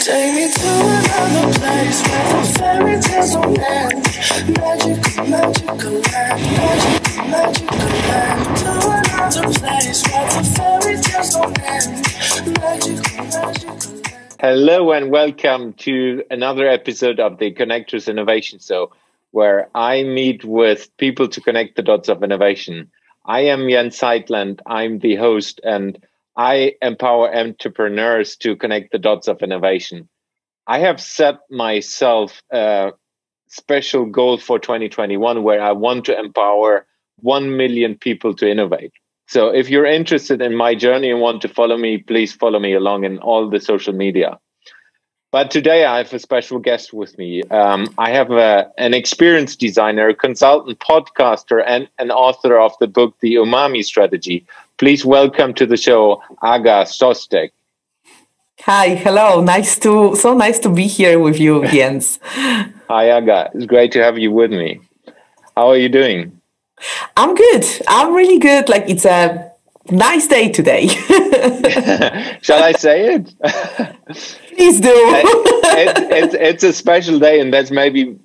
Take me to another place where the fairy tales don't end. Magical, magical land. Magical, magical land. To another place where the fairy tales don't end. Magical, magical land. Hello and welcome to another episode of the Connecteurs Innovation Show, where I meet with people to connect the dots of innovation. I am Jens Heitland. I'm the host, and I empower entrepreneurs to connect the dots of innovation. I have set myself a special goal for 2021 where I want to empower 1 million people to innovate. So if you're interested in my journey and want to follow me, please follow me along in all the social media. But today I have a special guest with me. I have an experienced designer, consultant, podcaster, and an author of the book, The Umami Strategy. Please welcome to the show, Aga Szóstek. Hi, hello. So nice to be here with you, Jens. Hi, Aga. It's great to have you with me. How are you doing? I'm good. I'm really good. Like, it's a nice day today. Shall I say it? Please do. It's a special day, and that's maybe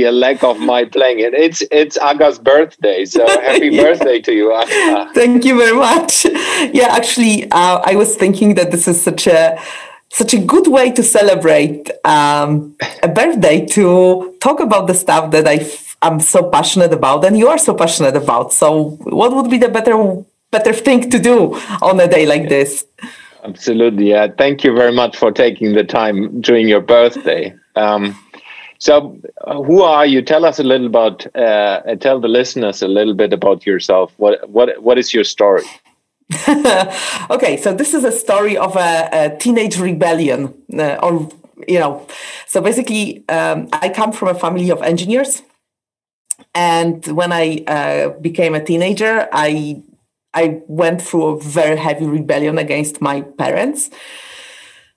a lack of my playing it. It's Aga's birthday, so happy birthday to you, Aga. Thank you very much. Yeah, actually, I was thinking that this is such a good way to celebrate a birthday, to talk about the stuff that I'm so passionate about, and you are so passionate about. So, what would be the better thing to do on a day like this? Absolutely. Yeah. Thank you very much for taking the time during your birthday. So who are you? Tell us a little about, tell the listeners a little bit about yourself. What is your story? Okay. So this is a story of a teenage rebellion, so basically, I come from a family of engineers. And when I became a teenager, I went through a very heavy rebellion against my parents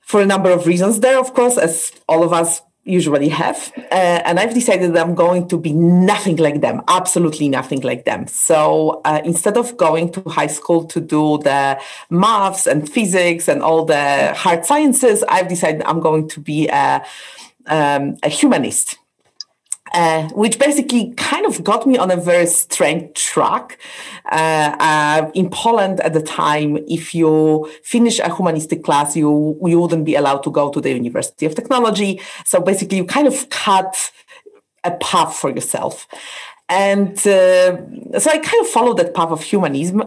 for a number of reasons there, of course, as all of us usually have. And I've decided that I'm going to be nothing like them, absolutely nothing like them. So instead of going to high school to do the maths and physics and all the hard sciences, I've decided I'm going to be a humanist. Which basically kind of got me on a very strange track. In Poland at the time, if you finish a humanistic class, you wouldn't be allowed to go to the University of Technology. So basically, you kind of cut a path for yourself. And so I kind of followed that path of humanism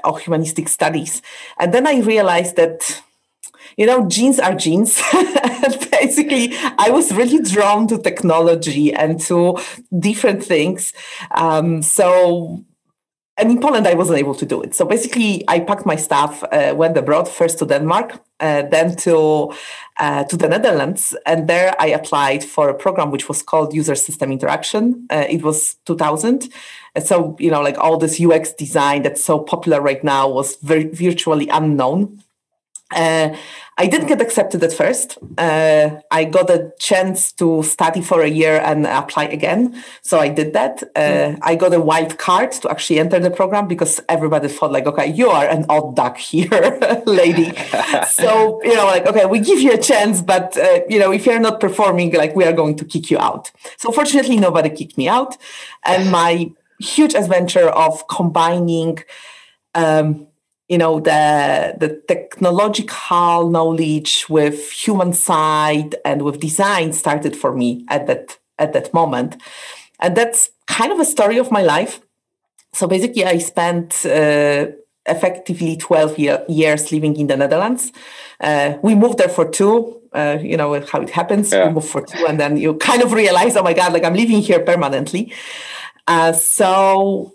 or humanistic studies. And then I realized that genes are genes. And basically, I was really drawn to technology and to different things. And in Poland, I wasn't able to do it. So basically, I packed my stuff, went abroad, first to Denmark, then to the Netherlands. And there I applied for a program which was called User System Interaction. It was 2000. And so, like all this UX design that's so popular right now was virtually unknown. I didn't get accepted at first. I got a chance to study for a year and apply again. So I did that. I got a white card to actually enter the program because everybody thought like, okay, you are an odd duck here, lady. So, okay, we give you a chance, but, if you're not performing, like we are going to kick you out. So fortunately, nobody kicked me out. And my huge adventure of combining the technological knowledge with human side and with design started for me at that moment. And that's kind of a story of my life. So basically, I spent effectively 12 years living in the Netherlands. We moved there for 2. How it happens. Yeah. We move for 2, and then you kind of realize, oh my God, like I'm living here permanently. So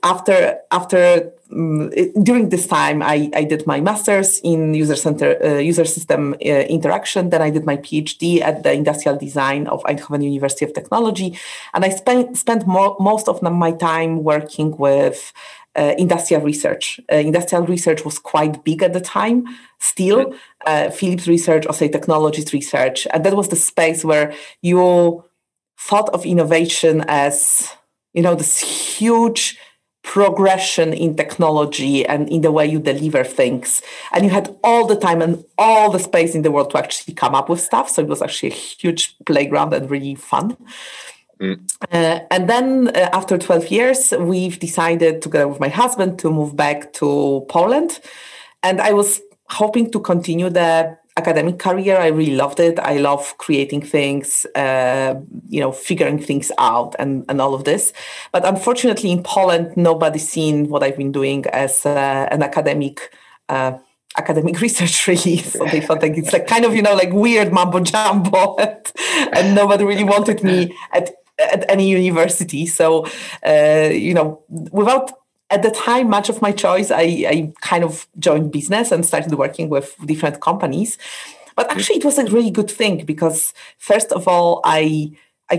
during this time, I did my master's in user system interaction. Then I did my PhD at the industrial design of Eindhoven University of Technology, and I spent most of my time working with industrial research. Industrial research was quite big at the time. Still, Philips research, or say technologies research, and that was the space where you thought of innovation as this huge progression in technology and in the way you deliver things. And you had all the time and all the space in the world to actually come up with stuff. So it was actually a huge playground and really fun. And then after 12 years, we've decided together with my husband to move back to Poland. And I was hoping to continue the academic career. I really loved it. I love creating things, figuring things out and all of this. But unfortunately, in Poland, nobody's seen what I've been doing as an academic research really. So they thought like it's like kind of, like weird mumbo jumbo and nobody really wanted me at any university. So, without at the time much of my choice, I kind of joined business and started working with different companies. But actually, it was a really good thing because first of all, I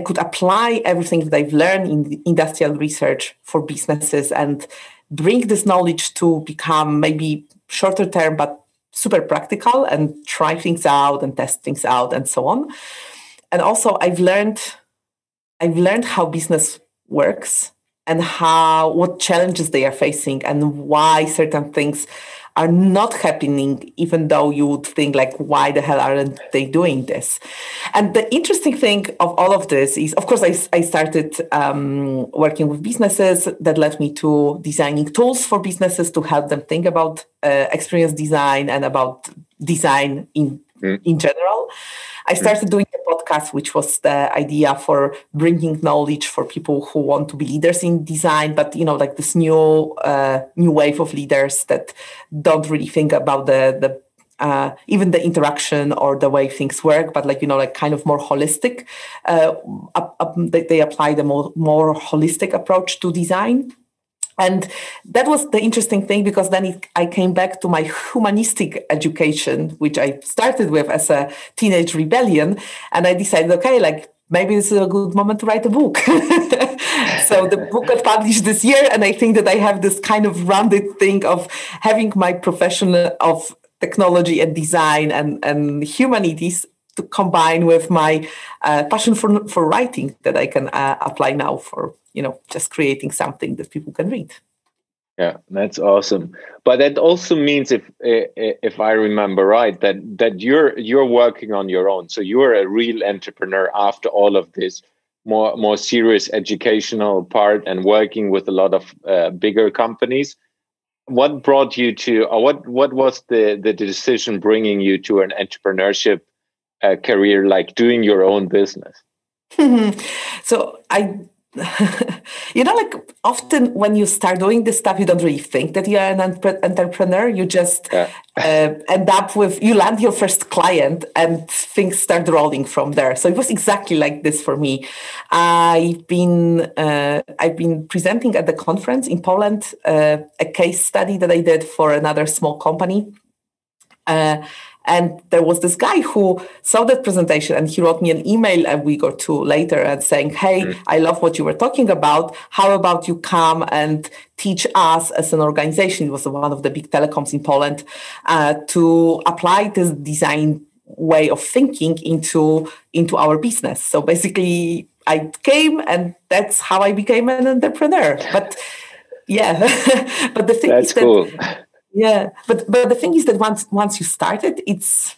could apply everything that I've learned in industrial research for businesses and bring this knowledge to become maybe shorter term, but super practical and try things out and test things out and so on. And also I've learned how business works and what challenges they are facing and why certain things are not happening, even though you would think like, why the hell aren't they doing this? And the interesting thing of all of this is, of course, I started working with businesses that led me to designing tools for businesses to help them think about experience design and about design in general. I started doing a podcast, which was the idea for bringing knowledge for people who want to be leaders in design, but like this new wave of leaders that don't really think about the even the interaction or the way things work, but kind of more holistic. They apply the more holistic approach to design. And that was the interesting thing because then I came back to my humanistic education, which I started with as a teenage rebellion. And I decided, okay, maybe this is a good moment to write a book. So the book got published this year. And I think that I have this kind of rounded thing of having my profession of technology and design and humanities to combine with my passion for writing that I can apply now for just creating something that people can read. Yeah, that's awesome. But that also means, if I remember right, that you're working on your own. So you're a real entrepreneur after all of this more serious educational part and working with a lot of bigger companies. What brought you to, or what was the decision bringing you to an entrepreneurship career, like doing your own business? So often when you start doing this stuff, you don't really think that you're an entrepreneur. You just end up with, you land your first client and things start rolling from there. So it was exactly like this for me. I've been presenting at the conference in Poland, a case study that I did for another small company. And there was this guy who saw that presentation and he wrote me an email a week or two later and saying, hey, I love what you were talking about. How about you come and teach us as an organization? It was one of the big telecoms in Poland, to apply this design way of thinking into our business. So basically I came and that's how I became an entrepreneur. But yeah, but the thing is that cool. Yeah, but the thing is that once you started, it's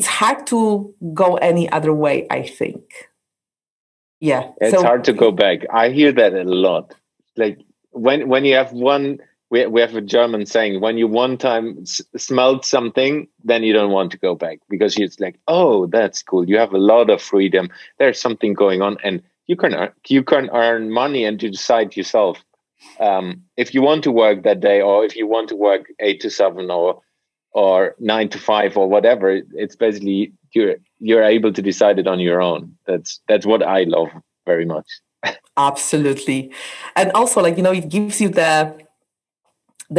hard to go any other way, I think. Yeah, it's hard to go back. I hear that a lot. Like when you have one, we have a German saying: when you one time smelled something, then you don't want to go back because it's like, oh, that's cool. You have a lot of freedom. There's something going on, and you can earn money and you decide yourself. If you want to work that day, or if you want to work 8 to 7 or 9 to 5 or whatever, it's basically you're able to decide it on your own. That's what I love very much. Absolutely. And also it gives you the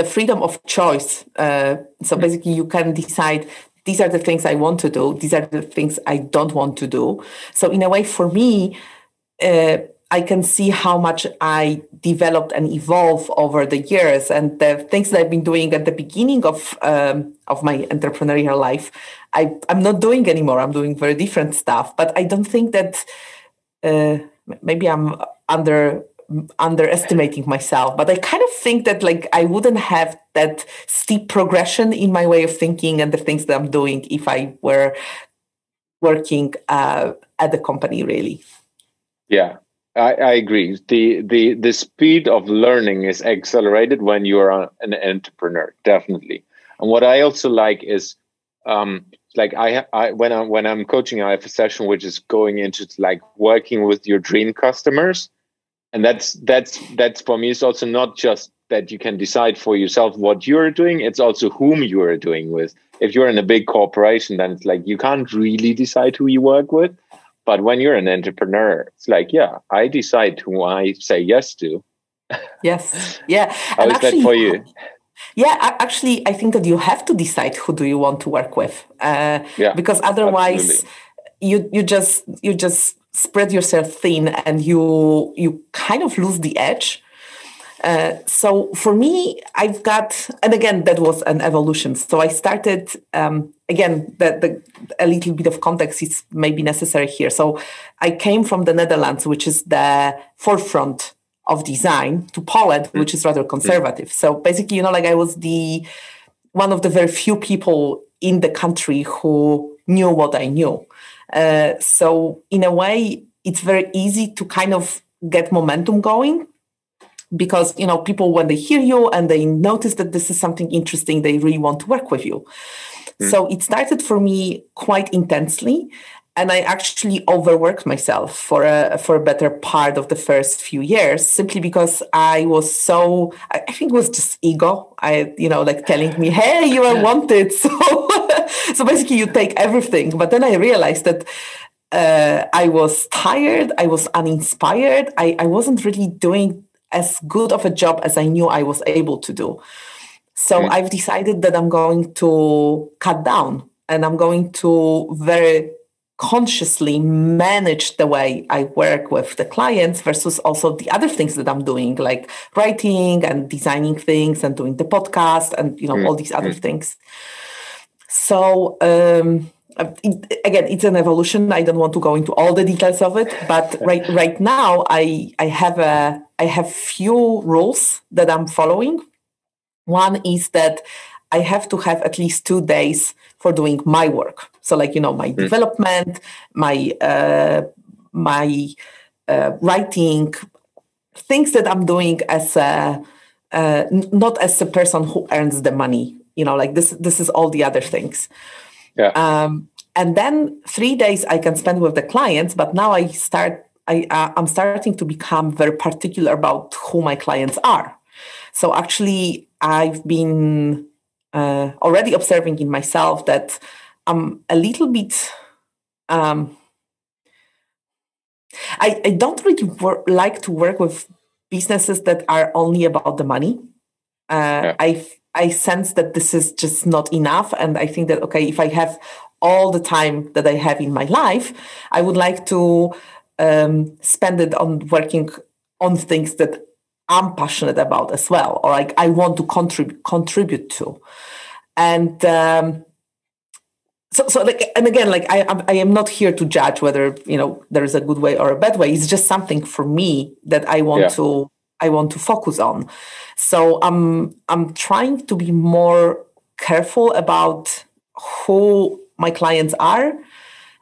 freedom of choice. So basically you can decide, these are the things I want to do, these are the things I don't want to do. So in a way, for me, I can see how much I developed and evolved over the years, and the things that I've been doing at the beginning of my entrepreneurial life, I'm not doing anymore. I'm doing very different stuff. But I don't think that maybe I'm underestimating myself, but I kind of think that like I wouldn't have that steep progression in my way of thinking and the things that I'm doing if I were working at the company, really. Yeah, I agree. The speed of learning is accelerated when you are an entrepreneur, definitely. And what I also like is, like when I'm coaching, I have a session which is going into like working with your dream customers, and that's for me. It's also not just that you can decide for yourself what you're doing; it's also whom you are doing with. If you're in a big corporation, then it's like you can't really decide who you work with. But when you're an entrepreneur, it's like, yeah, I decide who I say yes to. Yes. Yeah. How And is that for you? Yeah, actually, I think that you have to decide who do you want to work with, Yeah, because otherwise, you just spread yourself thin, and you kind of lose the edge. So for me, I've got, and again, that was an evolution. So I started, again, a little bit of context is maybe necessary here. So I came from the Netherlands, which is the forefront of design, to Poland, which is rather conservative. So basically, like I was one of the very few people in the country who knew what I knew. So in a way, it's very easy to kind of get momentum going, because people, when they hear you and they notice that this is something interesting, they really want to work with you. So it started for me quite intensely, and I actually overworked myself for a better part of the first few years, simply because I think it was just ego. Like telling me, hey, you are wanted. So basically you take everything. But then I realized that I was tired, I was uninspired, I wasn't really doing as good of a job as I knew I was able to do. So I've decided that I'm going to cut down, and I'm going to very consciously manage the way I work with the clients versus also the other things that I'm doing, like writing and designing things and doing the podcast and all these other things. So again, it's an evolution. I don't want to go into all the details of it, but right now I have few rules that I'm following. One is that I have to have at least 2 days for doing my work. So like, my development, my writing, things that I'm doing as not as a person who earns the money, like this is all the other things. Yeah. And then 3 days I can spend with the clients, but now I'm starting to become very particular about who my clients are. So actually, I've been already observing in myself that I'm a little bit. I don't really like to work with businesses that are only about the money. I sense that this is just not enough, and I think that if I have all the time that I have in my life, I would like to spend it on working on things that I'm passionate about as well, or like I want to contribute to. And so like, and again, like I am not here to judge whether there is a good way or a bad way. It's just something for me that I want to focus on. So I'm trying to be more careful about who my clients are,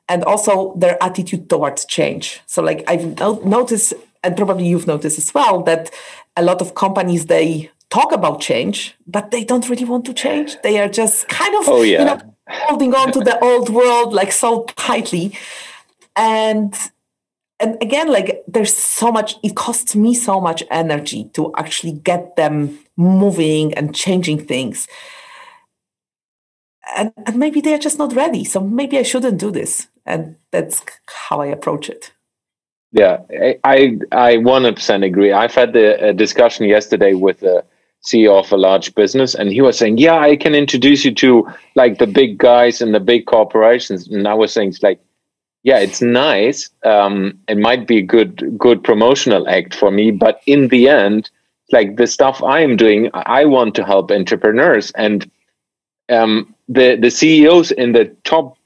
and also their attitude towards change. So like I've noticed, and probably you've noticed as well, that a lot of companies, they talk about change, but they don't really want to change. They are just kind of holding on to the old world like so tightly. And again, like there's so much, it costs me so much energy to actually get them moving and changing things. And maybe they're just not ready. So maybe I shouldn't do this. And that's how I approach it. Yeah, I 100% agree. I've had a discussion yesterday with a CEO of a large business, and he was saying, yeah, I can introduce you to like the big guys and the big corporations. And I was saying, it's like, yeah, it's nice. It might be a good promotional act for me, but in the end, like the stuff I'm doing, I want to help entrepreneurs, and the CEOs in the top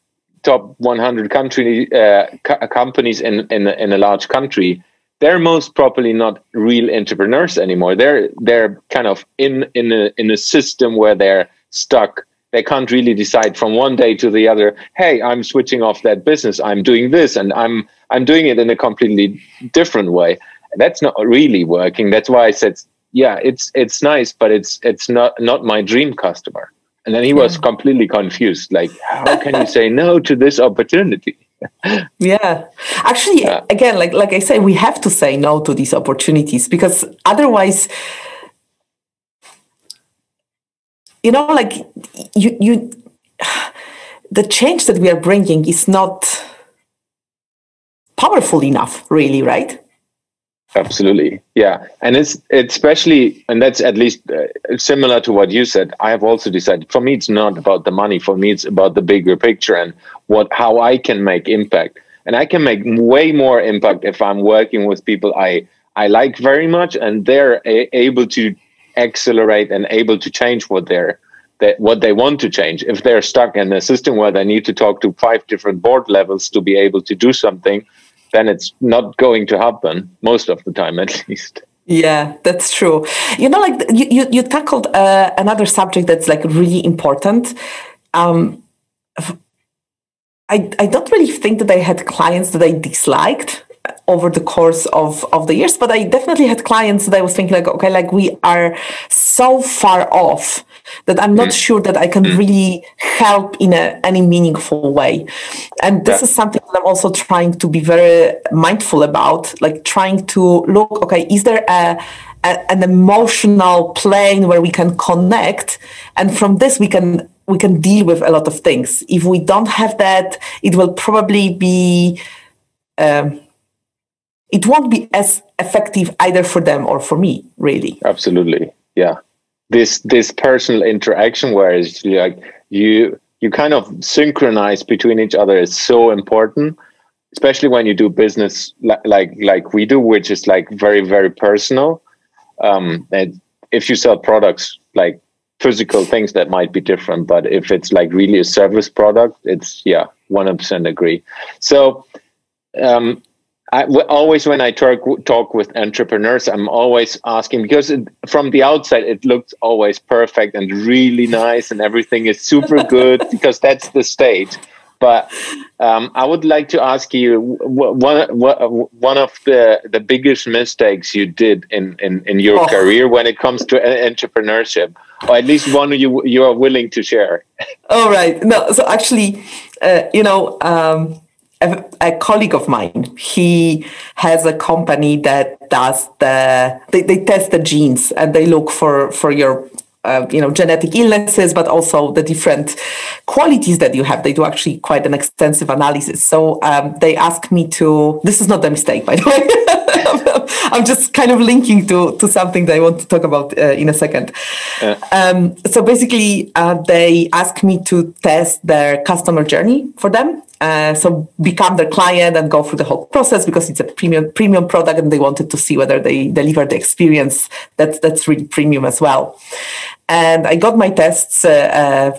100 companies in a large country, they're most probably not real entrepreneurs anymore. They're kind of in a system where they're stuck. They can't really decide from one day to the other, hey, I'm switching off that business, I'm doing this, and I'm doing it in a completely different way. That's not really working. That's why I said, yeah, it's nice, but it's not my dream customer. And then he was completely confused. Like, how can you say no to this opportunity? Yeah, actually, again, like I say, we have to say no to these opportunities, because otherwise, like you the change that we are bringing is not powerful enough, really, right? Absolutely. Yeah. And it's especially, and that's at least similar to what you said. I have also decided, for me, it's not about the money. For me, it's about the bigger picture and how I can make impact. And I can make way more impact if I'm working with people I like very much, and they're able to accelerate and able to change what they want to change. If they're stuck in a system where they need to talk to 5 different board levels to be able to do something, then it's not going to happen most of the time, at least. Yeah, that's true. Like you tackled another subject that's like really important. I don't really think that I had clients that I disliked over the course of the years, but I definitely had clients that I was thinking like, okay, like we are so far off that I'm not sure that I can really help in any meaningful way. And this is something that I'm also trying to be very mindful about, like trying to look, okay, is there an emotional plane where we can connect? And from this, we can deal with a lot of things. If we don't have that, it will probably be, it won't be as effective either for them or for me, really. Absolutely. Yeah. This personal interaction where it's like you kind of synchronize between each other is so important, especially when you do business like we do, which is like very, very personal. And if you sell products like physical things, that might be different, but if it's like really a service product, it's 100% agree. So always when I talk with entrepreneurs, I'm always asking, because from the outside it looks always perfect and really nice and everything is super good because that's the stage. But I would like to ask you one of the biggest mistakes you did in your career when it comes to entrepreneurship, or at least one you are willing to share. All right. No, so actually, a colleague of mine, he has a company that does they test the genes and they look for your genetic illnesses, but also the different qualities that you have. They do actually quite an extensive analysis. So they asked me to, this is not a mistake, by the way. I'm just kind of linking to something that I want to talk about in a second. So basically, they asked me to test their customer journey for them. So become their client and go through the whole process, because it's a premium product, and they wanted to see whether they deliver the experience that's really premium as well. And I got my tests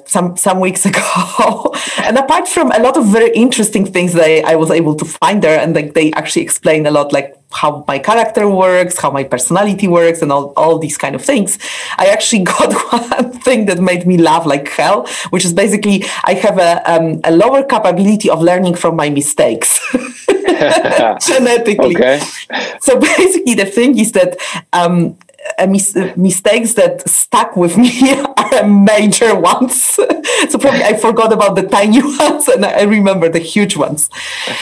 some weeks ago. And apart from a lot of very interesting things that I was able to find there, and like they actually explain a lot, like how my character works, how my personality works, and all these kind of things, I actually got one thing that made me laugh like hell, which is basically I have a lower capability of learning from my mistakes. Genetically. Okay. So basically the thing is that mistakes that stuck with me are major ones. So probably I forgot about the tiny ones and I remember the huge ones.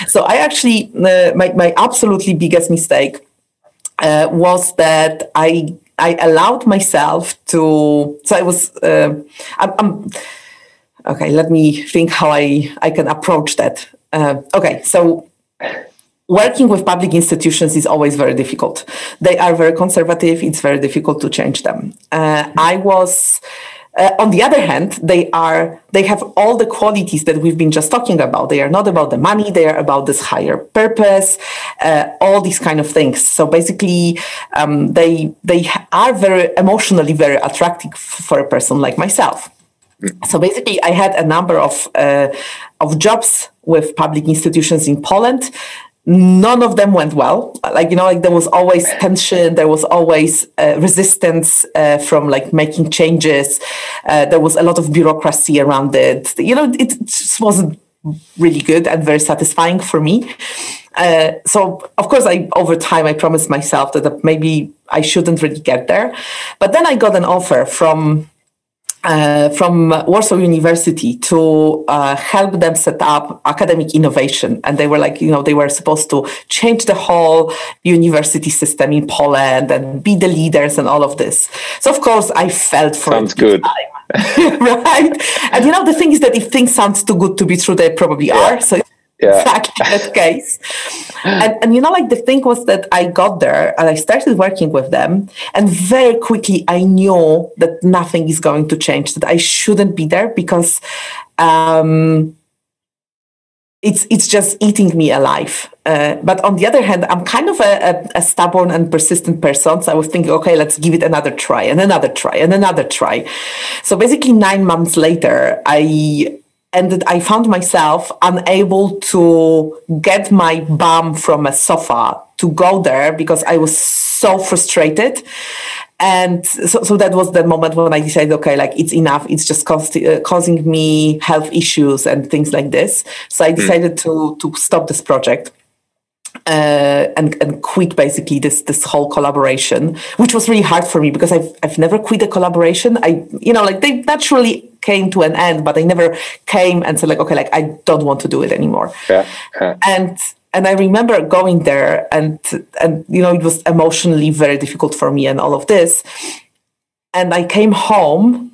So I actually, my absolutely biggest mistake was that I allowed myself to, so I was, okay, let me think how I can approach that. Okay, so working with public institutions is always very difficult. They are very conservative. It's very difficult to change them. I was, on the other hand, they have all the qualities that we've been just talking about. They are not about the money. They are about this higher purpose, all these kind of things. So basically, they are very emotionally very attractive for a person like myself. So basically, I had a number of jobs with public institutions in Poland, none of them went well. Like, there was always tension. There was always resistance from like making changes. There was a lot of bureaucracy around it. It just wasn't really good and very satisfying for me. So of course, over time, I promised myself that maybe I shouldn't really get there. But then I got an offer from Warsaw University to help them set up academic innovation. And they were like, they were supposed to change the whole university system in Poland and be the leaders and all of this. So of course, I felt for Sounds good. Right? And the thing is that if things sound too good to be true, they probably are. So exactly that case. And the thing was that I got there and I started working with them, and very quickly I knew that nothing is going to change, that I shouldn't be there because it's just eating me alive. But on the other hand, I'm kind of a stubborn and persistent person. So I was thinking, okay, let's give it another try and another try and another try. So basically 9 months later, I found myself unable to get my bum from a sofa to go there because I was so frustrated. And so that was the moment when I decided, okay, like it's enough. It's just causing me health issues and things like this. So I decided to stop this project. And quit basically this whole collaboration, which was really hard for me because I've never quit a collaboration. They naturally came to an end, but I never came and said like, okay, like I don't want to do it anymore. And I remember going there and it was emotionally very difficult for me and all of this. And I came home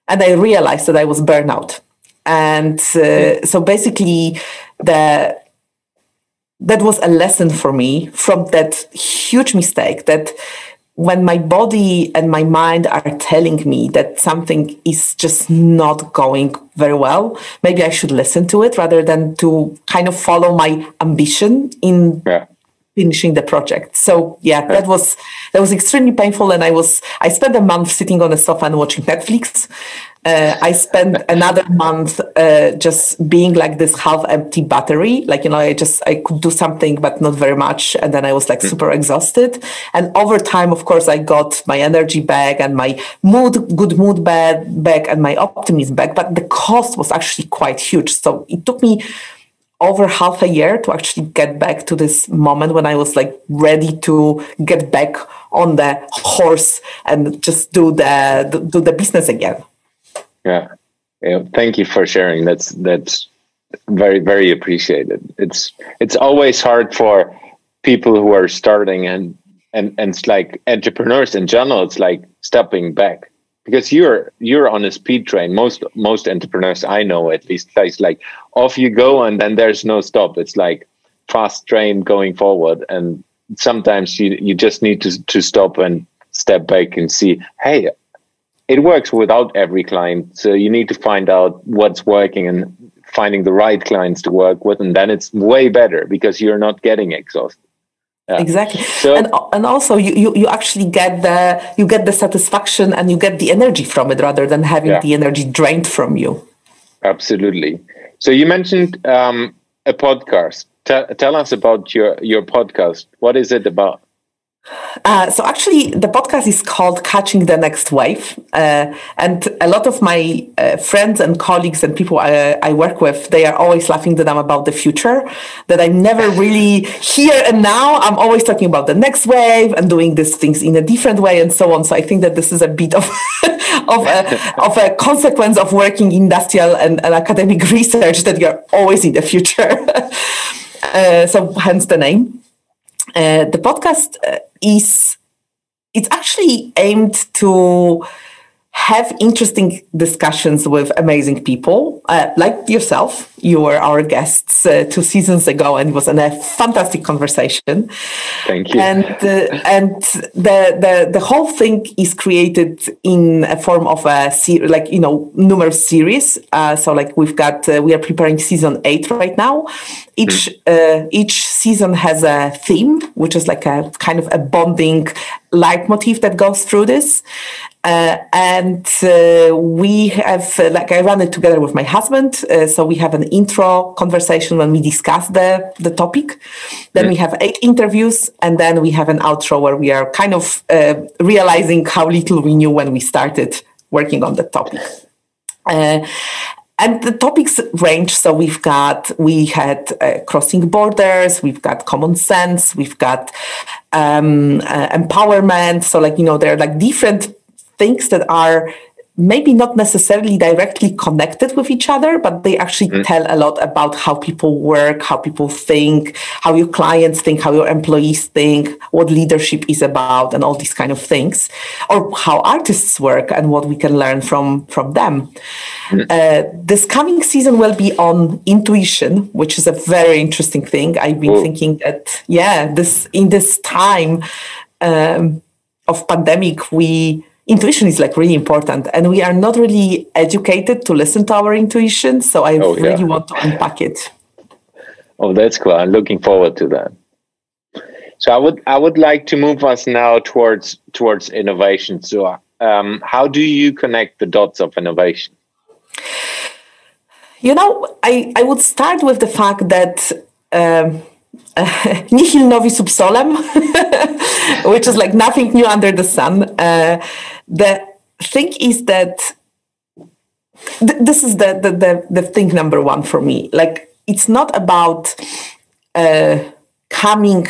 and I realized that I was burnout. And so basically that was a lesson for me from that huge mistake, that when my body and my mind are telling me that something is just not going very well, maybe I should listen to it rather than to kind of follow my ambition in finishing the project. So that was extremely painful. And I spent a month sitting on a sofa and watching Netflix. I spent another month just being like this half-empty battery. Like, I could do something, but not very much. And then I was like super exhausted. And over time, of course, I got my energy back and my good mood back and my optimism back. But the cost was actually quite huge. So it took me over half a year to actually get back to this moment when I was like ready to get back on the horse and just do the business again. Yeah. Thank you for sharing. That's very, very appreciated. It's always hard for people who are starting and it's like entrepreneurs in general. It's like stepping back because you're on a speed train. Most entrepreneurs I know, at least, it's like off you go and then there's no stop. It's like fast train going forward, and sometimes you just need to stop and step back and see, hey, it works without every client. So you need to find out what's working and finding the right clients to work with. And then it's way better because you're not getting exhausted. Yeah. Exactly. So, and also you actually get the satisfaction and you get the energy from it rather than having the energy drained from you. Absolutely. So you mentioned a podcast. Tell us about your podcast. What is it about? So actually, the podcast is called Catching the Next Wave. And a lot of my friends and colleagues and people I work with, they are always laughing that I'm about the future, that I'm never really here and now. I'm always talking about the next wave and doing these things in a different way and so on. So I think that this is a bit of a consequence of working industrial and academic research, that you're always in the future. So hence the name. The podcast it's actually aimed to have interesting discussions with amazing people like yourself. You were our guests 2 seasons ago, and it was a fantastic conversation. Thank you. And the whole thing is created in a form of a numerous series. So like we are preparing season 8 right now. Each season has a theme, which is like a kind of a bonding leitmotif that goes through this. We have, I run it together with my husband. So we have an intro conversation when we discuss the topic. Then we have 8 interviews, and then we have an outro where we are kind of realizing how little we knew when we started working on the topic. And the topics range. So we had crossing borders, we've got common sense, we've got empowerment. So there are different things that are maybe not necessarily directly connected with each other, but they actually tell a lot about how people work, how people think, how your clients think, how your employees think, what leadership is about, and all these kind of things, or how artists work and what we can learn from them. This coming season will be on intuition, which is a very interesting thing. I've been thinking that, in this time of pandemic, intuition is really important, and we are not really educated to listen to our intuition. So I really want to unpack it. Oh, that's cool. I'm looking forward to that. So I would like to move us now towards innovation. So how do you connect the dots of innovation? I would start with the fact that nihil novi sub solem, which is nothing new under the sun. The thing is that this is the thing number one for me. It's not about coming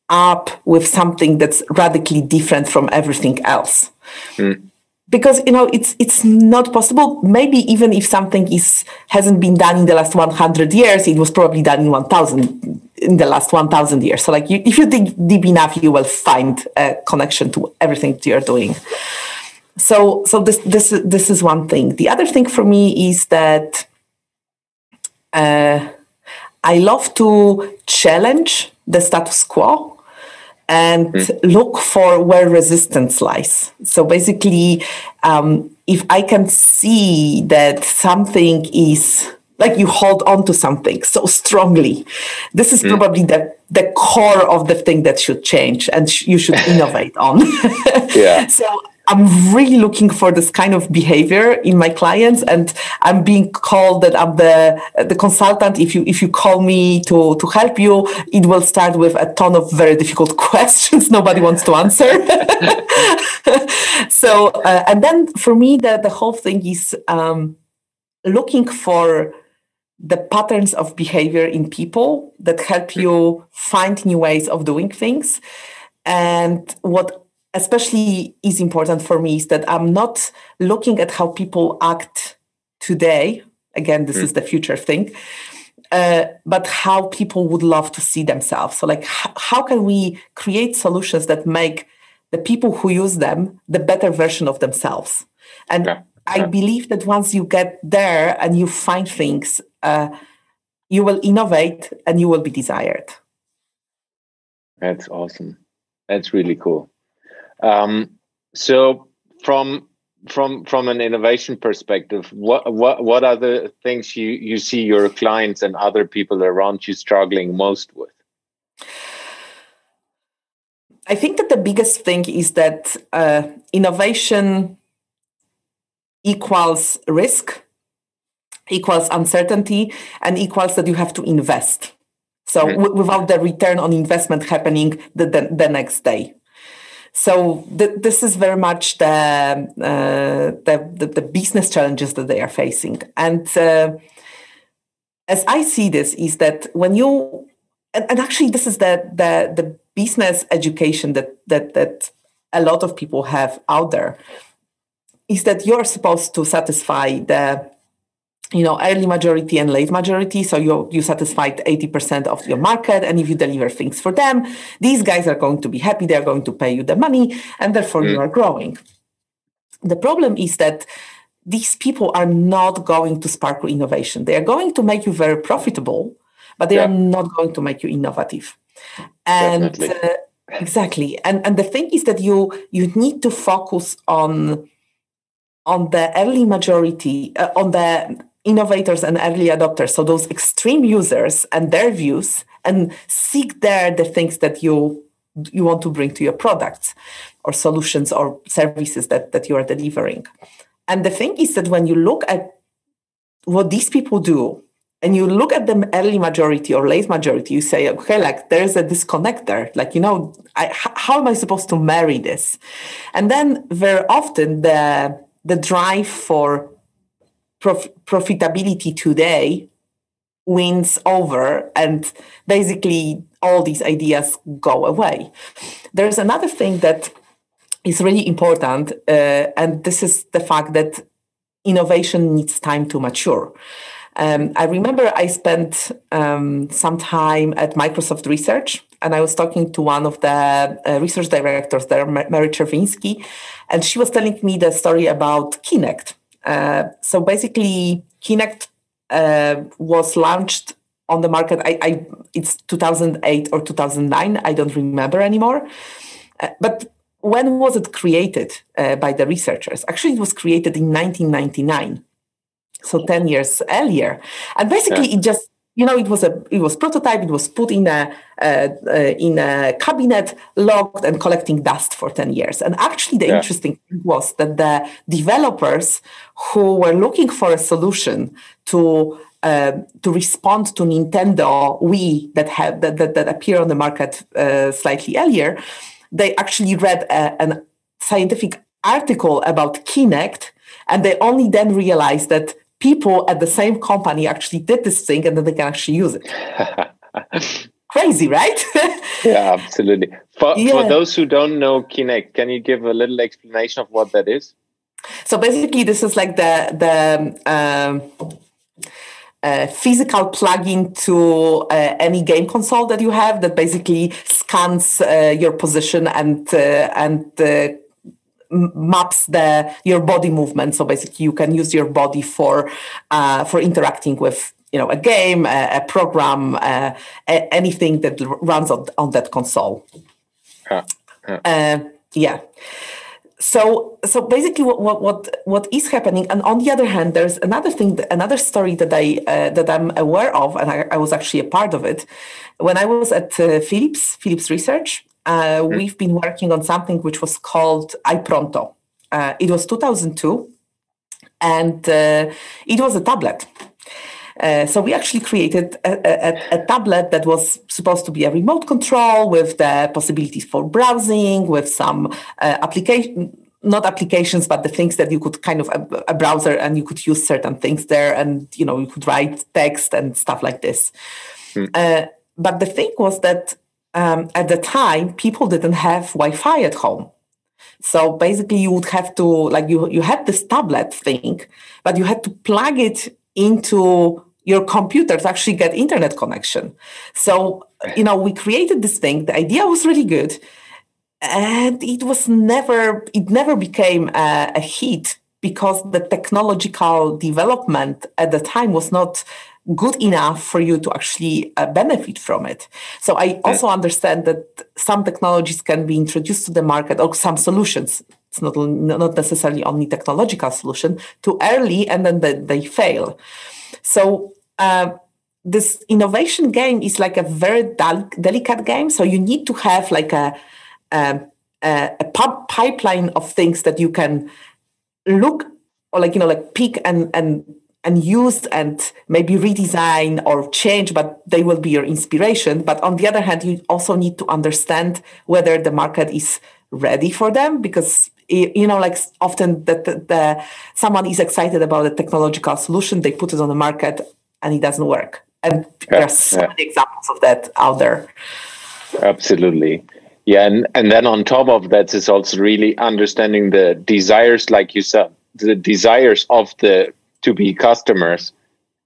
up with something that's radically different from everything else. Because it's not possible. Maybe even if something hasn't been done in the last 100 years, it was probably done in the last 1,000 years. So if you dig deep enough, you will find a connection to everything that you're doing. So this is one thing. The other thing for me is that I love to challenge the status quo and look for where resistance lies. So basically, if I can see that something is you hold on to something so strongly, this is probably the core of the thing that should change and you should innovate on. So I'm really looking for this kind of behavior in my clients, and I'm being called that I'm the consultant. If you call me to help you, it will start with a ton of very difficult questions nobody wants to answer. So and then for me the whole thing is looking for the patterns of behavior in people that help you find new ways of doing things. And what especially is important for me is that I'm not looking at how people act today. Again, this is the future thing, but how people would love to see themselves. So how can we create solutions that make the people who use them the better version of themselves? And I believe that once you get there and you find things, you will innovate and you will be desired. That's awesome. That's really cool. So from an innovation perspective, what are the things you see your clients and other people around you struggling most with? I think that the biggest thing is that innovation equals risk, equals uncertainty, and equals that you have to invest. So without the return on investment happening the next day. So this is very much the business challenges that they are facing. And as I see this is that when you, and actually this is the business education that a lot of people have out there, is that you're supposed to satisfy the early majority and late majority. So you satisfied 80% of your market. And if you deliver things for them, these guys are going to be happy. They're going to pay you the money. And therefore you are growing. The problem is that these people are not going to spark innovation. They are going to make you very profitable, but they are not going to make you innovative. And exactly. And the thing is that you need to focus on the early majority, on the innovators and early adopters, so those extreme users and their views, and seek there the things that you want to bring to your products or solutions or services that you are delivering. And the thing is that when you look at what these people do, and you look at the early majority or late majority, you say, okay, like there's a disconnect there. Like, how am I supposed to marry this? And then very often the drive for profitability today wins over, and basically all these ideas go away. There's another thing that is really important, and this is the fact that innovation needs time to mature. I remember I spent some time at Microsoft Research, and I was talking to one of the research directors there, Mary Czerwiński, and she was telling me the story about Kinect. So basically, Kinect was launched on the market. It's 2008 or 2009. I don't remember anymore. But when was it created by the researchers? Actually, it was created in 1999. So 10 years earlier. And basically it just, it was prototype, it was put in a cabinet, locked and collecting dust for 10 years. And actually the interesting thing was that the developers who were looking for a solution to respond to Nintendo Wii that appeared on the market slightly earlier, they actually read a scientific article about Kinect, and they only then realized that people at the same company actually did this thing, and then they can actually use it. Crazy, right? Yeah, absolutely. For those who don't know Kinect, can you give a little explanation of what that is? So basically, this is like the physical plug-in to any game console that you have that basically scans your position and maps your body movement. So basically, you can use your body for interacting with a game, a program, anything that runs on that console. So basically, what is happening, and on the other hand, there's another story that I'm aware of, and I was actually a part of it when I was at Philips Research. We've been working on something which was called iPronto. It was 2002, and it was a tablet. So we actually created a tablet that was supposed to be a remote control with the possibilities for browsing, with some not applications, but the things that you could kind of a browser, and you could use certain things there, and you could write text and stuff like this. But the thing was that at the time, people didn't have Wi-Fi at home. So basically, you would have to, you had this tablet thing, but you had to plug it into your computer to actually get internet connection. So, we created this thing. The idea was really good. And it never became a hit because the technological development at the time was not good enough for you to actually benefit from it. So I also understand that some technologies can be introduced to the market, or some solutions. It's not necessarily only technological solution, too early, and then they fail. So this innovation game is like a very delicate game. So you need to have like a pipeline of things that you can look, or pick and use and maybe redesign or change, but they will be your inspiration. But on the other hand, you also need to understand whether the market is ready for them, because often that someone is excited about a technological solution, they put it on the market and it doesn't work. And there are so many examples of that out there. Absolutely. Yeah, and then on top of that is also really understanding the desires, like you said, the desires of the to-be customers,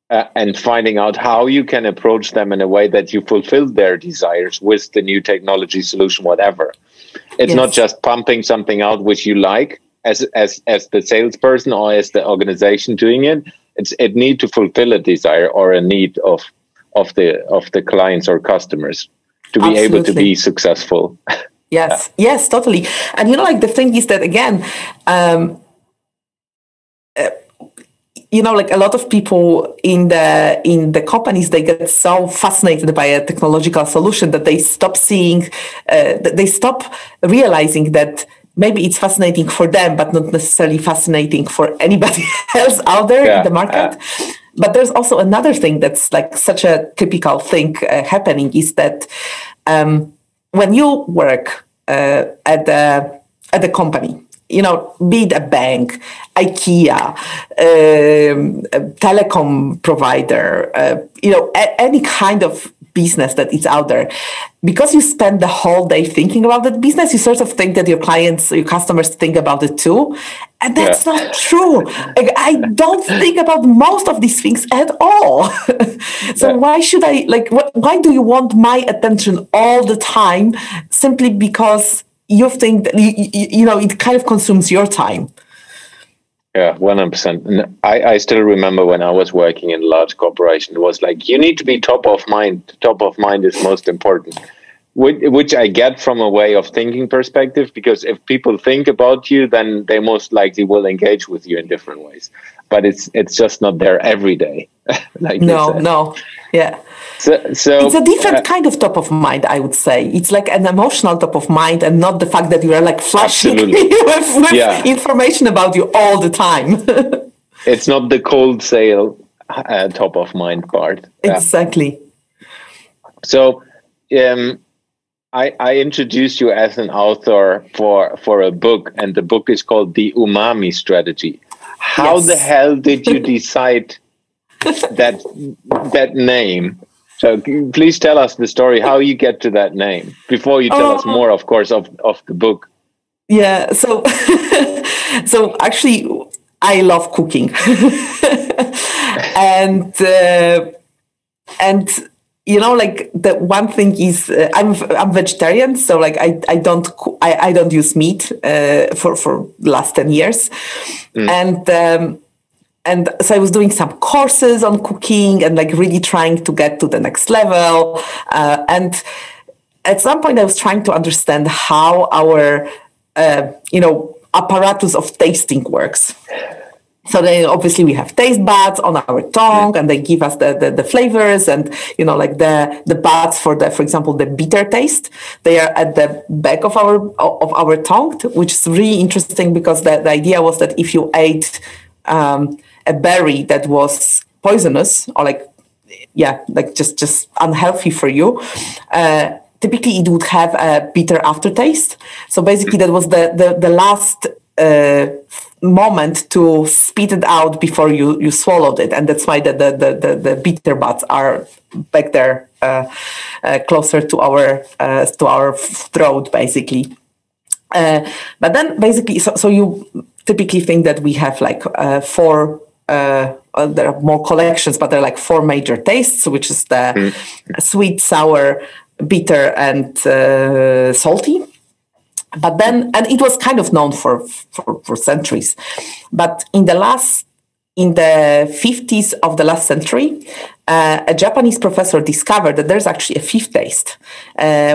and finding out how you can approach them in a way that you fulfill their desires with the new technology solution, whatever. It's not just pumping something out which you like as the salesperson or as the organization doing it. It need to fulfill a desire or a need of the clients or customers to be able to be successful. Yes, totally. And the thing is that, again, like a lot of people in the companies, they get so fascinated by a technological solution that they stop they stop realizing that maybe it's fascinating for them, but not necessarily fascinating for anybody else out there in the market. But there's also another thing that's like such a typical thing happening is that when you work at a company, be it a bank, IKEA, a telecom provider, any kind of business that is out there, because you spend the whole day thinking about that business, you sort of think that your clients, your customers think about it too. And that's not true. Like, I don't think about most of these things at all. So why should I, why do you want my attention all the time simply because you think that, it kind of consumes your time? Yeah, 100%. And I still remember when I was working in a large corporation, it was like, you need to be top of mind. Top of mind is most important, which I get from a way of thinking perspective, because if people think about you, then they most likely will engage with you in different ways. But it's just not there every day. Yeah. So it's a different kind of top of mind, I would say. It's like an emotional top of mind, and not the fact that you are like flashing with information about you all the time. It's not the cold sale top of mind part. Exactly. So I introduced you as an author for a book, and the book is called The Umami Strategy. How the hell did you decide that name? So please tell us the story, how you get to that name, before you tell us more, of course, of the book. Yeah, so actually, I love cooking. and the one thing is I'm vegetarian, so like I don't use meat for the last 10 years. And so I was doing some courses on cooking and like really trying to get to the next level. And at some point I was trying to understand how our, apparatus of tasting works. So then obviously we have taste buds on our tongue, and they give us the flavors, and the buds for example, the bitter taste, they are at the back of our tongue, which is really interesting, because the idea was that if you ate a berry that was poisonous or just unhealthy for you, typically it would have a bitter aftertaste. So basically that was the last moment to spit it out before you swallowed it, and that's why the bitter buds are back there, closer to our throat, basically. But then basically, so you typically think that we have like four. There are more collections, but there are like four major tastes, which is the sweet, sour, bitter, and salty. But then, and it was kind of known for centuries. But in the 50s of the last century, a Japanese professor discovered that there's actually a fifth taste,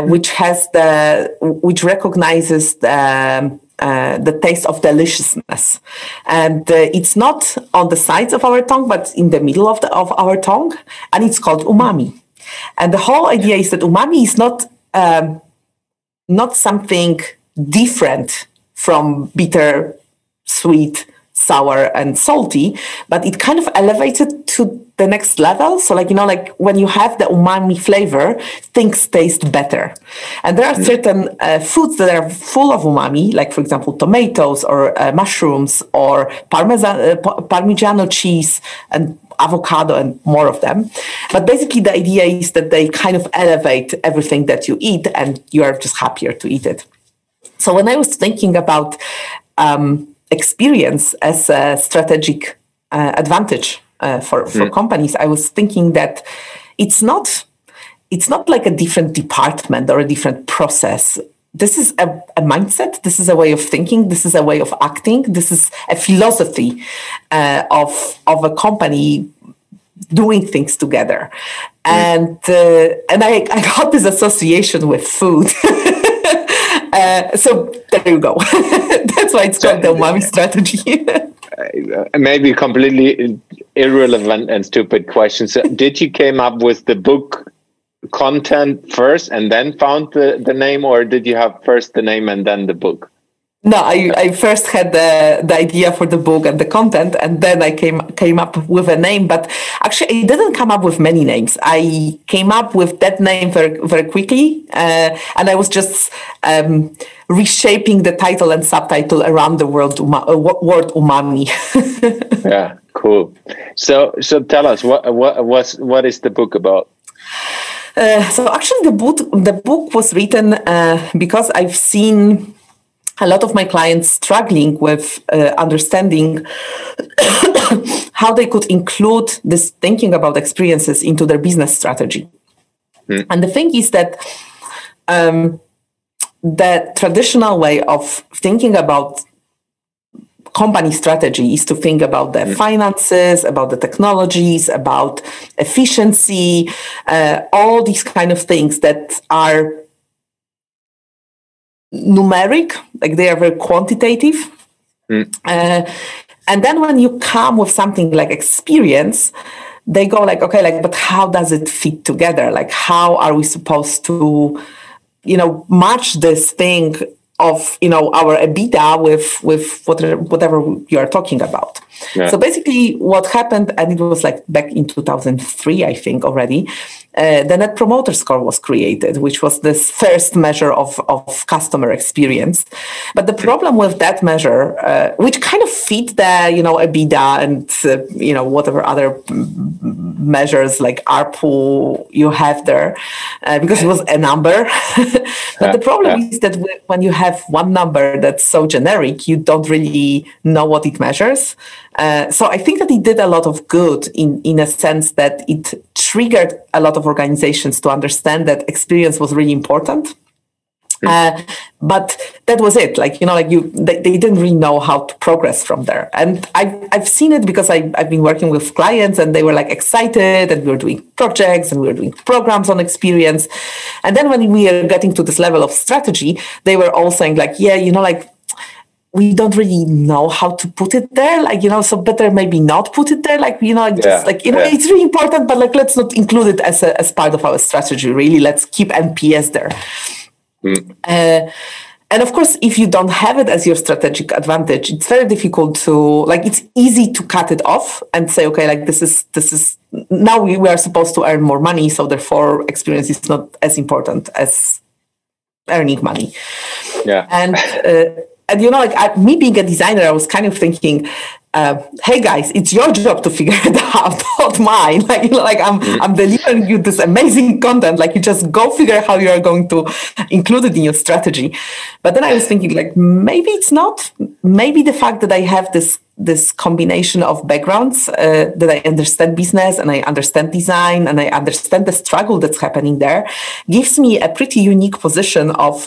which recognizes the taste of deliciousness, and it's not on the sides of our tongue, but in the middle of our tongue, and it's called umami. And the whole idea is that umami is not something different from bitter, sweet, sour, and salty, but it kind of elevates it to the next level. So when you have the umami flavor, things taste better. And there are certain foods that are full of umami, like for example tomatoes or mushrooms or Parmigiano cheese and avocado and more of them. But basically the idea is that they kind of elevate everything that you eat, and you are just happier to eat it. So when I was thinking about experience as a strategic advantage for companies, I was thinking that it's not like a different department or a different process. This is a mindset. This is a way of thinking. This is a way of acting. This is a philosophy of a company doing things together. And I got this association with food. So there you go. That's why it's called the Umami Strategy. maybe completely irrelevant and stupid question. So did you came up with the book content first and then found the name, or did you have first the name and then the book? No, I first had the idea for the book and the content, and then I came up with a name. But actually, I didn't come up with many names. I came up with that name very, very quickly, and I was just reshaping the title and subtitle around the word umami. Yeah, cool. So tell us what is the book about? So actually, the book was written because I've seen a lot of my clients struggling with understanding how they could include this thinking about experiences into their business strategy. And the thing is that the traditional way of thinking about company strategy is to think about the finances, about the technologies, about efficiency, all these kind of things that are numeric, like they are very quantitative. And then when you come with something like experience, they go like, okay, like, but how does it fit together? Like, how are we supposed to, match this thing of, our EBITDA with whatever you are talking about? Yeah. So basically what happened, and it was like back in 2003, I think already, the Net Promoter Score was created, which was this first measure of customer experience. But the problem with that measure, which kind of fit the, EBITDA and, whatever other measures like ARPU you have there, because it was a number. But the problem is that when you have one number that's so generic, you don't really know what it measures. So I think that it did a lot of good in a sense that it triggered a lot of organizations to understand that experience was really important. But that was it. They didn't really know how to progress from there. And I've seen it because I've been working with clients, and they were like excited, and we were doing projects and we were doing programs on experience. And then when we are getting to this level of strategy, they were all saying like, we don't really know how to put it there, so better maybe not put it there, it's really important, but let's not include it as part of our strategy, really. Let's keep NPS there. And of course, if you don't have it as your strategic advantage, it's very difficult to, it's easy to cut it off and say, okay, this is now we are supposed to earn more money, so therefore experience is not as important as earning money. Yeah. And me being a designer, I was kind of thinking, hey guys, it's your job to figure it out, not mine. I'm delivering you this amazing content. You just go figure out how you are going to include it in your strategy. But then I was thinking, maybe it's not. Maybe the fact that I have this combination of backgrounds, that I understand business and I understand design and I understand the struggle that's happening there, gives me a pretty unique position of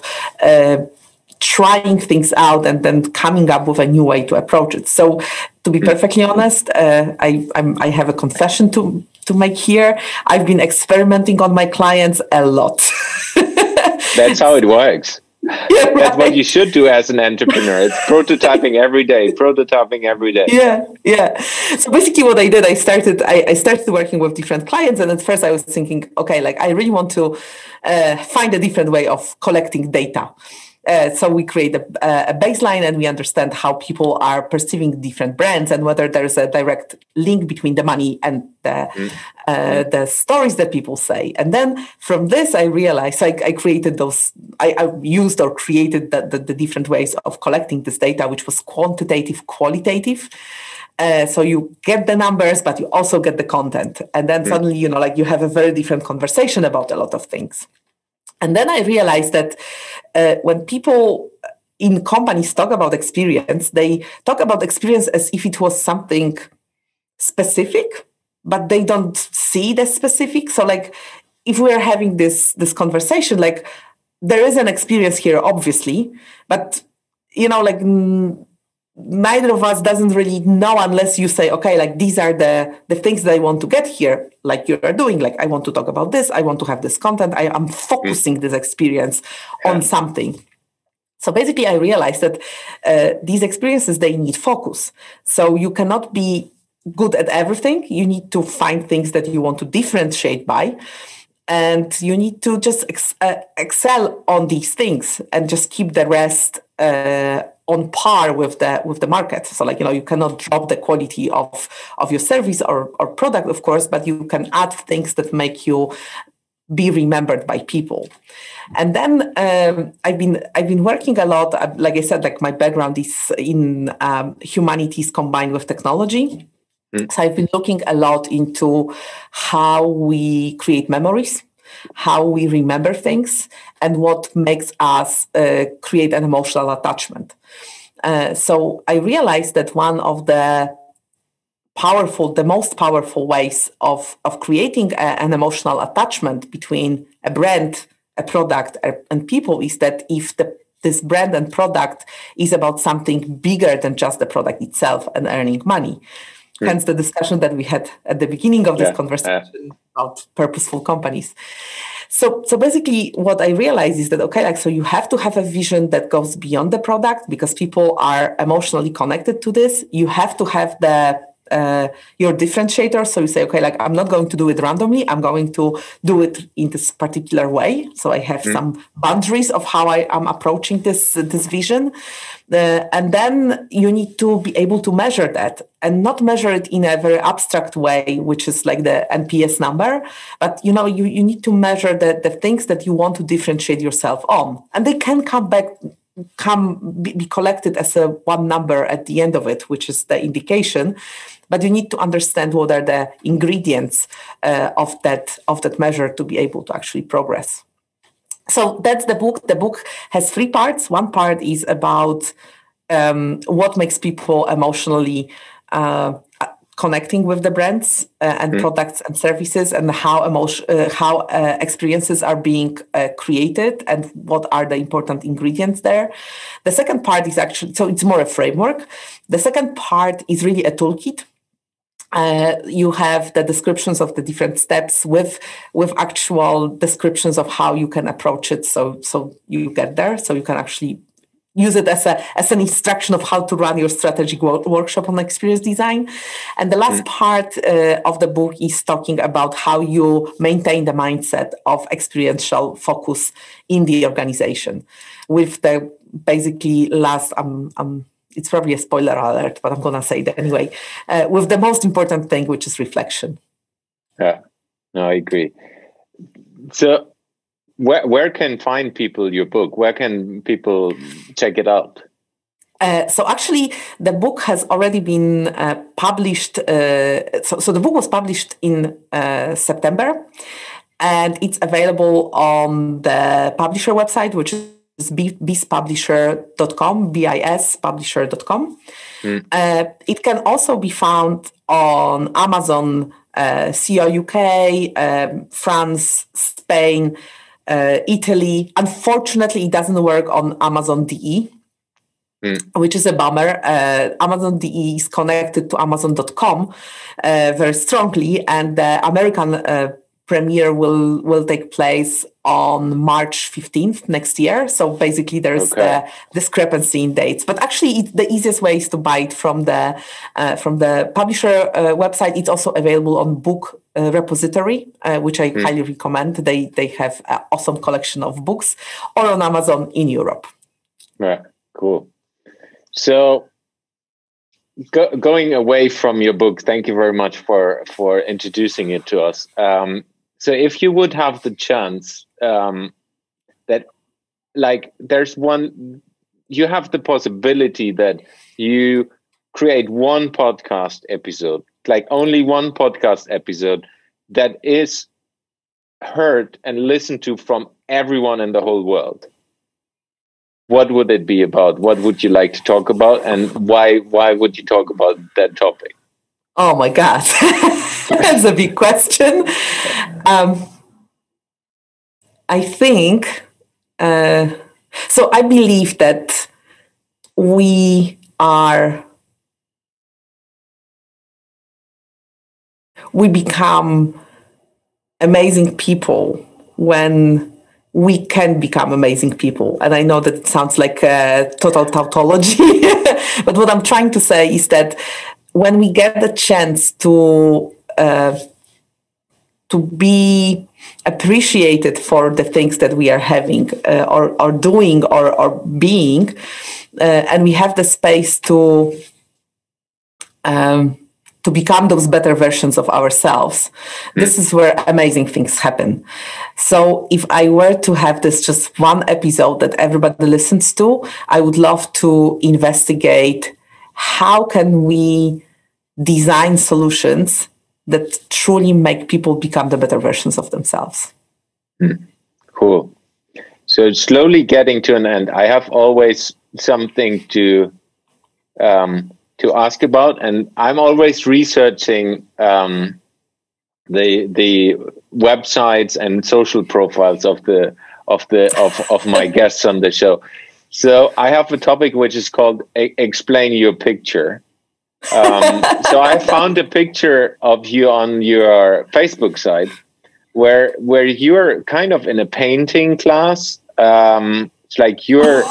trying things out and then coming up with a new way to approach it. So to be perfectly honest, I have a confession to make here. I've been experimenting on my clients a lot. That's how it works. Yeah, right. That's what you should do as an entrepreneur. It's prototyping every day. Yeah. So basically what I did, I started working with different clients, and at first I was thinking, okay, I really want to find a different way of collecting data. So we create a baseline, and we understand how people are perceiving different brands and whether there's a direct link between the money and the stories that people say. And then from this, I realized I created I used or created the different ways of collecting this data, which was quantitative, qualitative. So you get the numbers, but you also get the content. And then suddenly, you have a very different conversation about a lot of things. And then I realized that when people in companies talk about experience, they talk about experience as if it was something specific, but they don't see the specific. So if we're having this conversation, there is an experience here, obviously, but, neither of us doesn't really know unless you say, okay, these are the things that I want to get here, like you are doing. I want to talk about this. I want to have this content. I am focusing this experience on something. So basically, I realized that these experiences, they need focus. So you cannot be good at everything. You need to find things that you want to differentiate by. And you need to just excel on these things and just keep the rest on par with the market. So you cannot drop the quality of your service or product, of course, but you can add things that make you be remembered by people. And then I've been working a lot. Like I said, my background is in humanities combined with technology. So I've been looking a lot into how we create memories, how we remember things, and what makes us create an emotional attachment. So I realized that one of the most powerful ways of creating an emotional attachment between a brand, a product, and people is that if this brand and product is about something bigger than just the product itself and earning money. Hence the discussion that we had at the beginning of this conversation about purposeful companies. So basically what I realized is that, so you have to have a vision that goes beyond the product because people are emotionally connected to this. You have to have your differentiator. So you say, I'm not going to do it randomly. I'm going to do it in this particular way. So I have some boundaries of how I am approaching this vision. And then you need to be able to measure that and not measure it in a very abstract way, which is like the NPS number. But, you need to measure the things that you want to differentiate yourself on. And they can be collected as one number at the end of it, which is the indication. But you need to understand what are the ingredients of that measure to be able to actually progress. So that's the book. The book has 3 parts. One part is about what makes people emotionally connecting with the brands and products and services, and how experiences are being created and what are the important ingredients there. The second part is actually, so it's more a framework. The second part is really a toolkit. You have the descriptions of the different steps with actual descriptions of how you can approach it. So you get there. So you can actually use it as an instruction of how to run your strategic workshop on experience design. And the last part of the book is talking about how you maintain the mindset of experiential focus in the organization. With the basically last, it's probably a spoiler alert, but I'm going to say that anyway, with the most important thing, which is reflection. Yeah, no, I agree. So where can find people your book? Where can people check it out? So actually, the book has already been published. So the book was published in September, and it's available on the publisher website, which is bispublisher.com, bispublisher.com. It can also be found on Amazon, UK, France, Spain, Italy. Unfortunately, it doesn't work on Amazon DE, which is a bummer. Amazon DE is connected to Amazon.com very strongly, and the American premiere will take place on March 15th next year. So basically there's the discrepancy in dates. But actually the easiest way is to buy it from the publisher website. It's also available on Book Repository, which I highly recommend. They have an awesome collection of books, or on Amazon in Europe. Right, cool. So going away from your book, thank you very much for introducing it to us. So if you would have the chance that, you have the possibility that you create one podcast episode, only one podcast episode that is heard and listened to from everyone in the whole world. What would it be about? What would you like to talk about? And why would you talk about that topic? Oh my God, that's a big question. I think, so I believe that we become amazing people when we can become amazing people. And I know that it sounds like a total tautology, but what I'm trying to say is that when we get the chance to be appreciated for the things that we are having or doing or being, and we have the space to become those better versions of ourselves, this is where amazing things happen. So if I were to have this just one episode that everybody listens to, I would love to investigate how can we design solutions that truly make people become the better versions of themselves. Cool. So it's slowly getting to an end. I have always something to ask about, and I'm always researching the websites and social profiles of my guests on the show. So I have a topic which is called "Explain Your Picture." So I found a picture of you on your Facebook site where you're kind of in a painting class. It's like you're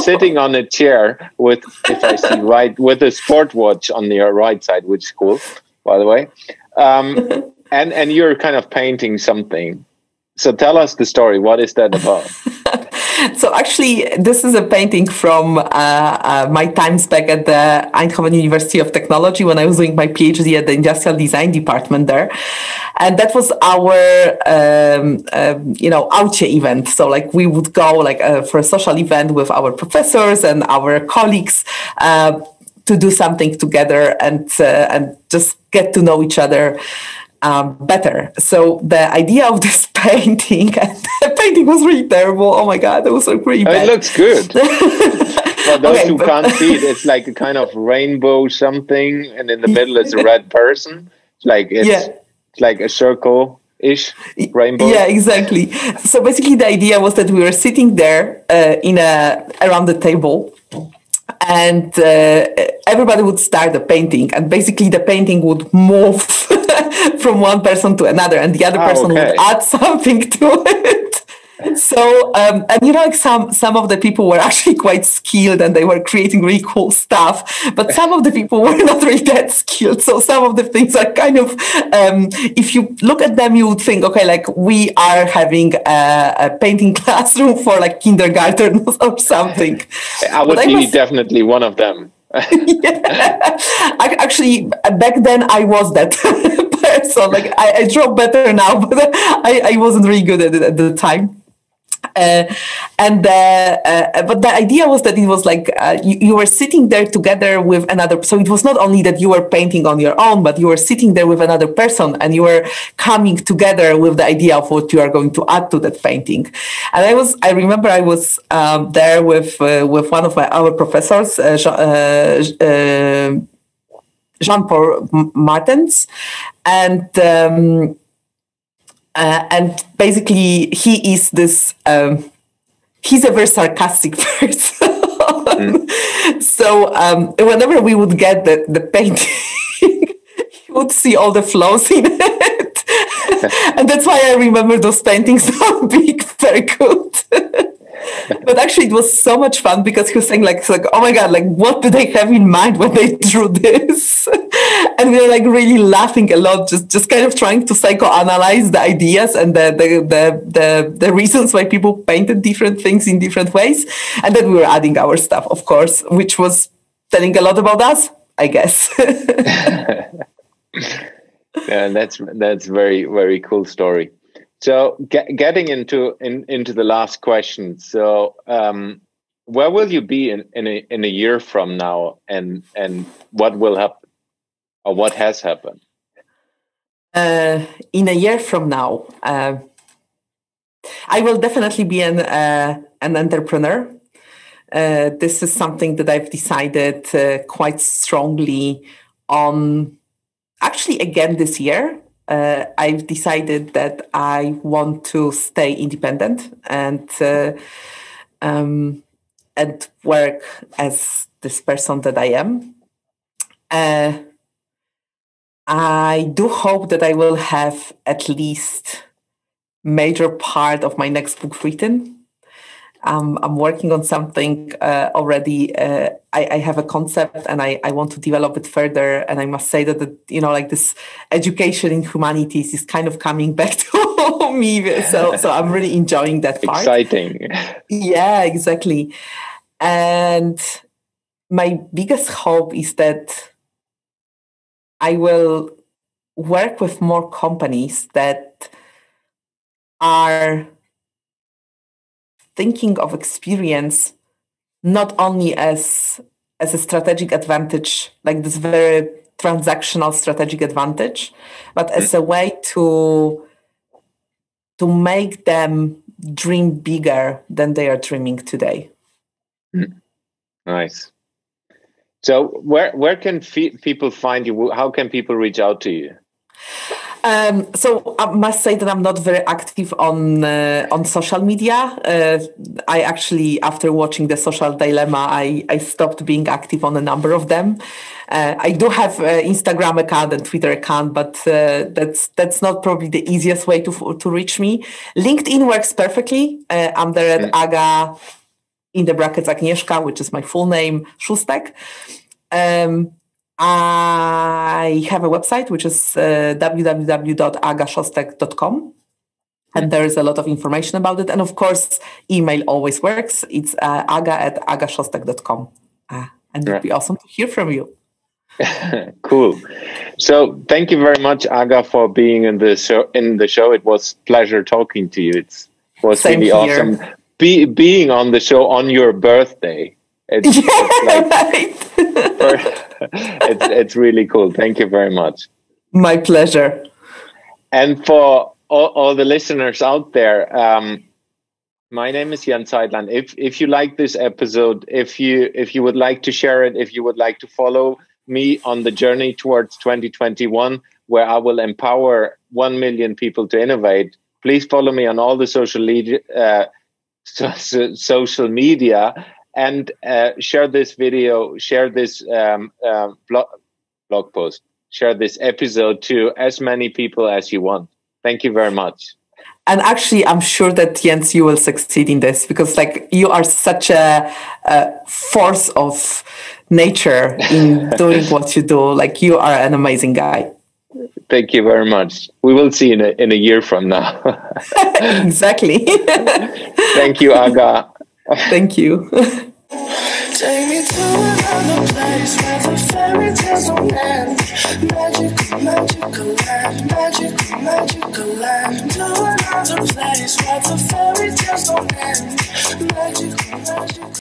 sitting on a chair with, if I see right, with a sport watch on your right side, which is cool, by the way. And you're kind of painting something. So tell us the story. What is that about? So actually, this is a painting from my times back at the Eindhoven University of Technology when I was doing my PhD at the Industrial Design department there. And that was our, outje event. So like we would go for a social event with our professors and our colleagues to do something together and just get to know each other better. So the idea of this painting, and the painting was really terrible. Oh my God, it was really bad. It looks good. For those who can't see it, it's like a kind of rainbow something, and in the middle is a red person. It's like a circle-ish rainbow. Yeah, exactly. So basically the idea was that we were sitting there around the table, and everybody would start a painting, and basically the painting would move from one person to another, and the other person would add something to it. So, and some of the people were actually quite skilled and they were creating really cool stuff, but some of the people were not really that skilled. So some of the things are kind of, if you look at them, you would think, okay, like we are having a painting classroom for like kindergarten or something. I would be definitely one of them. Actually, back then I was that person. Like I draw better now, but I wasn't really good at it at the time. But the idea was that it was like you were sitting there together with another. So it was not only that you were painting on your own, but you were sitting there with another person, and you were coming together with the idea of what you are going to add to that painting. And I remember I was there with one of our professors, Jean-Paul Martens, and basically he is this he's a very sarcastic person. So whenever we would get the painting, you would see all the flaws in it. And that's why I remember those paintings not being very good. But actually, it was so much fun because he was saying like, oh my God, like what do they have in mind when they drew this? And we were like really laughing a lot, just kind of trying to psychoanalyze the ideas and the reasons why people painted different things in different ways. And then we were adding our stuff, of course, which was telling a lot about us, I guess. Yeah, that's very, very cool story. So getting into the last question. So where will you be in a year from now, and what will happen, or what has happened? In a year from now, I will definitely be an entrepreneur. This is something that I've decided quite strongly on. Actually, again this year. I've decided that I want to stay independent and work as this person that I am. I do hope that I will have at least major part of my next book written. I'm working on something already. I have a concept and I want to develop it further. And I must say that, like this education in humanities is kind of coming back to me. So I'm really enjoying that part. Exciting. Yeah, exactly. And my biggest hope is that I will work with more companies that are thinking of experience not only as a strategic advantage, like this very transactional strategic advantage, but as a way to make them dream bigger than they are dreaming today. Nice. So where can people find you? How can people reach out to you? So I must say that I'm not very active on social media. I actually, after watching The Social Dilemma, I stopped being active on a number of them. I do have an Instagram account and Twitter account, but that's not probably the easiest way to reach me. LinkedIn works perfectly. I'm there at Aga, in the brackets Agnieszka, which is my full name, Szóstek. I have a website, which is www.agasostek.com. And there is a lot of information about it. And of course, email always works. It's aga@agasostek.com. And it would be awesome to hear from you. Cool. So thank you very much, Aga, for being in the show. It was a pleasure talking to you. It was Same really here. awesome being on the show on your birthday. It's really cool. Thank you very much. My pleasure. And for all the listeners out there, my name is Jens Heitland. If you like this episode, if you would like to share it, if you would like to follow me on the journey towards 2021, where I will empower 1 million people to innovate, please follow me on all the social media. And share this video, share this blog post, share this episode to as many people as you want. Thank you very much. And actually, I'm sure that, Jens, you will succeed in this because you are such a force of nature in doing what you do. You are an amazing guy. Thank you very much. We will see in a year from now. Exactly. Thank you, Aga. Thank you. Take me to another place where the fairy tales don't end. Magical, magical land, magical, magical land. To another place where the fairy tales don't end. Magical, magical.